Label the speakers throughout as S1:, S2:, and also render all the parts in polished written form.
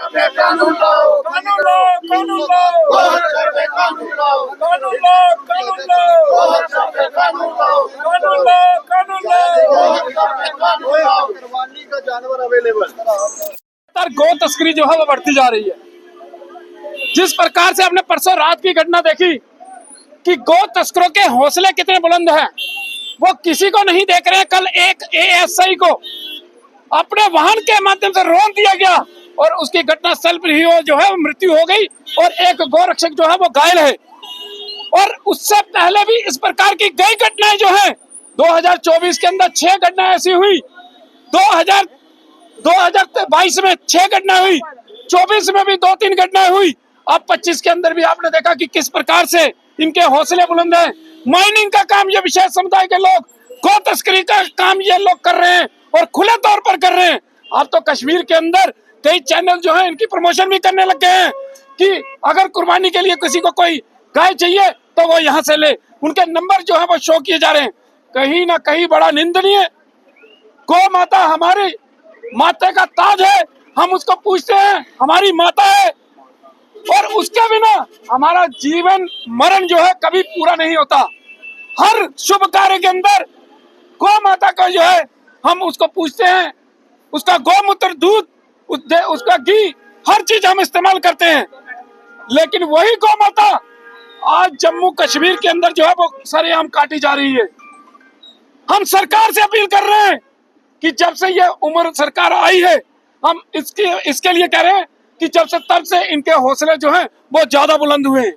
S1: कानून लाओ, कानून लाओ, कानून लाओ, कानून लाओ, कानून लाओ, कानून लाओ, कानून लाओ, कानून लाओ, कानून लाओ। कुर्बानी का जानवर अवेलेबल।
S2: गौ तस्करी जो है वो बढ़ती जा रही है। जिस प्रकार से आपने परसों रात की घटना देखी कि गौ तस्करों के हौसले कितने बुलंद हैं, वो किसी को नहीं देख रहे हैं। कल एक एएसआई को अपने वाहन के माध्यम से रोक दिया गया और उसकी घटना स्थल पर ही जो है मृत्यु हो गई और एक गौरक्षक जो है वो घायल है। और उससे पहले भी इस प्रकार की कई घटनाएं जो है 2024 के अंदर 6 घटनाएं ऐसी हुई, 2022 में 6 घटनाएं हुई, 24 में भी 2-3 घटनाएं हुई। अब 25 के अंदर भी आपने देखा कि किस प्रकार से इनके हौसले बुलंद हैं। माइनिंग का काम ये विशेष समुदाय के लोग, गौ तस्करी का काम ये लोग कर रहे हैं और खुले तौर पर कर रहे हैं। अब तो कश्मीर के अंदर कई चैनल जो है इनकी प्रमोशन भी करने लग गए हैं कि अगर कुर्बानी के लिए किसी को कोई गाय चाहिए तो वो यहाँ से ले। उनके नंबर जो है वो शो किए जा रहे हैं। कहीं ना कहीं बड़ा निंदनीय। गौ माता हमारी माता का ताज है, हम उसको पूछते हैं, हमारी माता है और उसके बिना हमारा जीवन मरण जो है कभी पूरा नहीं होता। हर शुभ कार्य के अंदर गौ माता का जो है हम उसको पूछते हैं, उसका गौमूत्र, दूध, उसका घी, हर चीज हम इस्तेमाल करते हैं। लेकिन वही गौ माता आज जम्मू कश्मीर के अंदर जो है वो सरेआम काटी जा रही है। हम सरकार से अपील कर रहे हैं कि जब से ये उम्र सरकार आई है, हम इसके लिए कह रहे हैं कि जब से तब से इनके हौसले जो हैं वो ज्यादा बुलंद हुए हैं।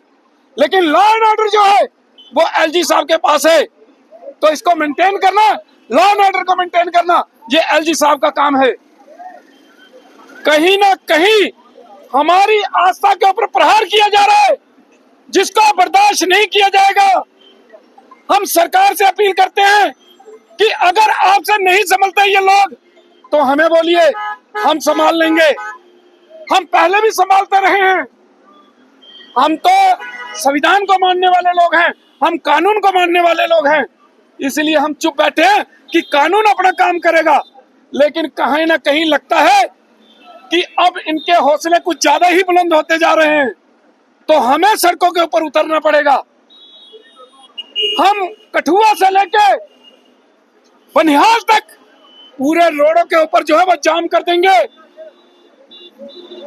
S2: लेकिन लॉ एंड ऑर्डर जो है वो एलजी साहब के पास है, तो इसको मेंटेन करना, लॉ एंड ऑर्डर को मेंटेन करना ये एलजी साहब का काम है। कहीं ना कहीं हमारी आस्था के ऊपर प्रहार किया जा रहा है, जिसको बर्दाश्त नहीं किया जाएगा। हम सरकार से अपील करते हैं कि अगर आपसे नहीं संभलते ये लोग तो हमें बोलिए, हम संभाल लेंगे। हम पहले भी संभालते रहे हैं। हम तो संविधान को मानने वाले लोग हैं, हम कानून को मानने वाले लोग हैं, इसलिए हम चुप बैठे हैं कि कानून अपना काम करेगा। लेकिन कहीं ना कहीं लगता है कि अब इनके हौसले कुछ ज्यादा ही बुलंद होते जा रहे हैं, तो हमें सड़कों के ऊपर उतरना पड़ेगा। हम कठुआ से लेके बनिहाल तक पूरे रोडों के ऊपर जो है वो जाम कर देंगे।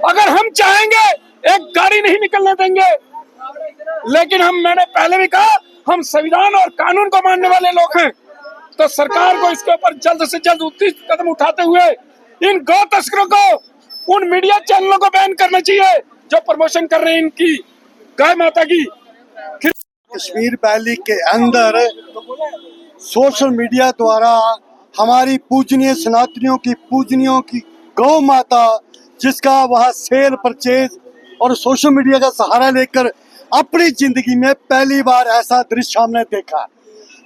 S2: अगर हम चाहेंगे एक गाड़ी नहीं निकलने देंगे। लेकिन मैंने पहले भी कहा, हम संविधान और कानून को मानने वाले लोग हैं, तो सरकार को इसके ऊपर जल्द से जल्द उचित कदम उठाते हुए इन गौ तस्करों को उन मीडिया चैनलों को बैन करना चाहिए जो प्रमोशन कर रहे हैं इनकी गाय माता की।
S3: कश्मीर वैली के अंदर सोशल मीडिया द्वारा हमारी पूजनीय सनातनियों की गौ माता, जिसका वह सेल परचेज और सोशल मीडिया का सहारा लेकर अपनी जिंदगी में पहली बार ऐसा दृश्य सामने देखा।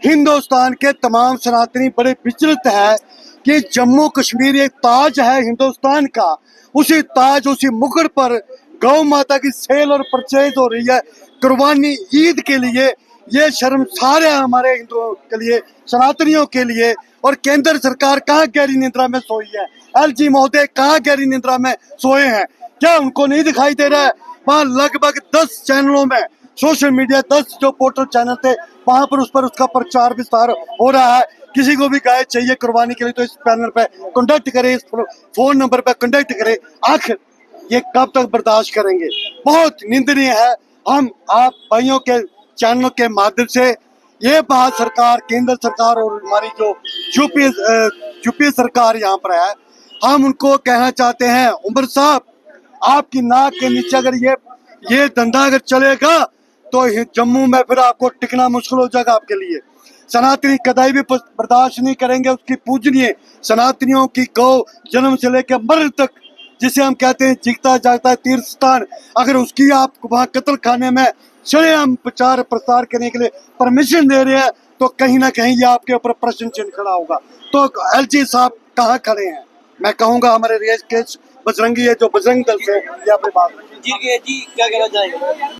S3: हिंदुस्तान के तमाम सनातनी बड़े विचलित हैं कि जम्मू कश्मीर एक ताज है हिंदुस्तान का, उसी ताज, उसी मुकुट पर गौ माता की सेल और परचेज हो रही है कुर्बानी ईद के लिए। ये शर्मसार है हमारे हिंदुओं के लिए, सनातनियों के लिए। और केंद्र सरकार कहाँ गहरी निद्रा में सोई है? एलजी महोदय कहाँ गहरी निद्रा में सोए हैं? क्या उनको नहीं दिखाई दे रहा है? वहाँ लगभग 10 चैनलों में सोशल मीडिया, 10 जो पोर्टल चैनल थे वहां पर उसका प्रचार विस्तार हो रहा है। किसी को भी गाय चाहिए कुर्बानी के लिए तो इस पैनल पे कांटेक्ट करे, इस फोन नंबर पे कांटेक्ट करे। आखिर ये कब तक बर्दाश्त करेंगे? बहुत निंदनीय है। हम आप भाइयों के चैनलों के माध्यम से ये बात सरकार, केंद्र सरकार और हमारी जो यूपी सरकार यहाँ पर है, हम उनको कहना चाहते हैं, उमर साहब आपकी नाक के नीचे अगर ये धंधा अगर चलेगा तो जम्मू में फिर आपको टिकना मुश्किल हो जाएगा आपके लिए। सनातनी कदाई भी बर्दाश्त नहीं करेंगे उसकी पूजनीय सनातनियों की गौ जन्म से लेकर मरण तक, जिसे हम कहते हैं जीता जागता तीर्थ स्थान, अगर उसकी आप वहाँ कत्ल खाने में हम प्रचार प्रसार करने के लिए परमिशन दे रहे हैं तो कहीं ना कहीं ये आपके ऊपर प्रश्न चिन्ह खड़ा होगा। तो एलजी साहब कहाँ खड़े हैं? मैं कहूँगा हमारे रेस के बजरंगी है जो बजरंग दल से, ये अपनी बात
S4: जी क्या कहना चाहेंगे?